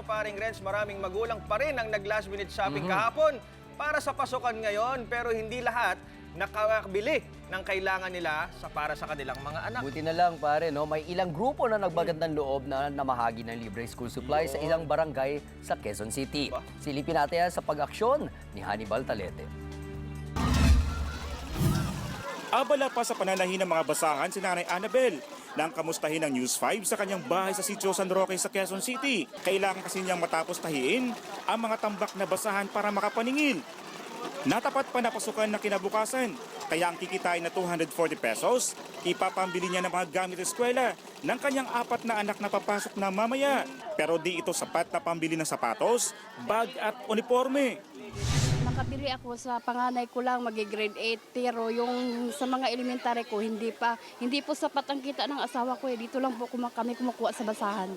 paring Renz, maraming magulang pa rin ang nag-last minute shopping kahapon para sa pasukan ngayon, pero hindi lahat nakakabili ng kailangan nila para sa kanilang mga anak. Buti na lang pare, no? May ilang grupo na nagbagandang loob na namahagi ng libreng school supplies sa isang barangay sa Quezon City. Silipin natin yan sa pag-aksyon ni Hannibal Talete. Abala pa sa pananahin ng mga basahan si Nanay Annabel nang kamustahin ng News 5 sa kanyang bahay sa Sitio San Roque sa Quezon City. Kailangan kasi niyang matapos tahiin ang mga tambak na basahan para makapaningil. Natapat pa na pasukan na kinabukasan, kaya ang kikitain na 240 pesos, ipapambili niya ng mga gamit sa eskwela ng kanyang 4 na anak na papasok na mamaya. Pero di ito sapat na pambili ng sapatos, bag at uniforme. Makabili ako sa panganay ko lang magi-grade 8 pero yung sa mga elementary ko hindi po sapat ang kita ng asawa ko dito lang po kami kumukuha sa basahan.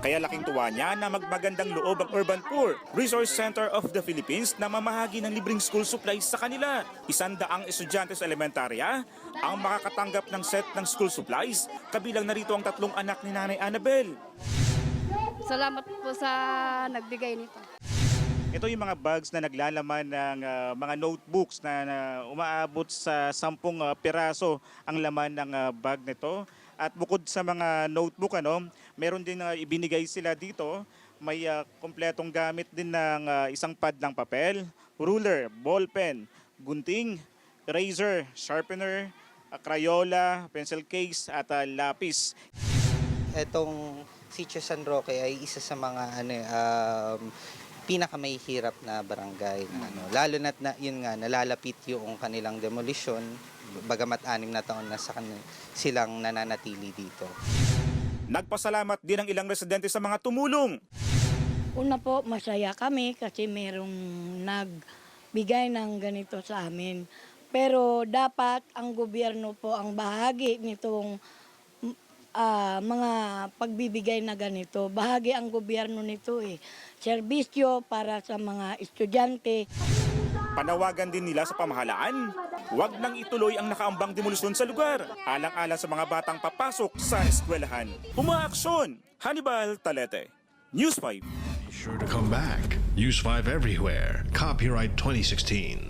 Kaya laking tuwa niya na magmagandang loob ang Urban Poor Resource Center of the Philippines na mamahagi ng libreng school supplies sa kanila. 100 estudyante sa elementarya ang makakatanggap ng set ng school supplies, kabilang narito ang 3 anak ni Nanay Annabel. Salamat po sa nagbigay nito. Ito yung mga bags na naglalaman ng mga notebooks na umaabot sa 10 piraso ang laman ng bag nito. At bukod sa mga notebook, meron din ibinigay sila dito. May kompletong gamit din ng isang pad ng papel, ruler, ballpen, gunting, eraser, sharpener, crayola, pencil case at lapis. Etong Sitio San Roque ay isa sa mga pinakamahihirap na barangay lalo na yun nga nalalapit yung kanilang demolition bagamat 6 na taon na silang nananatili dito. Nagpasalamat din ang ilang residente sa mga tumulong. Una po, masaya kami kasi merong nagbigay ng ganito sa amin. Pero dapat ang gobyerno po ang bahagi nitong mga pagbibigay na ganito. Bahagi ang gobyerno nito serbisyo para sa mga estudyante. Panawagan din nila sa pamahalaan, huwag nang ituloy ang nakaambang demolisyon sa lugar, alang-alang sa mga batang papasok sa eskwelahan. Umaaksyon! Hannibal Talete, News 5. Be sure to come back. Use 5 everywhere. Copyright 2016.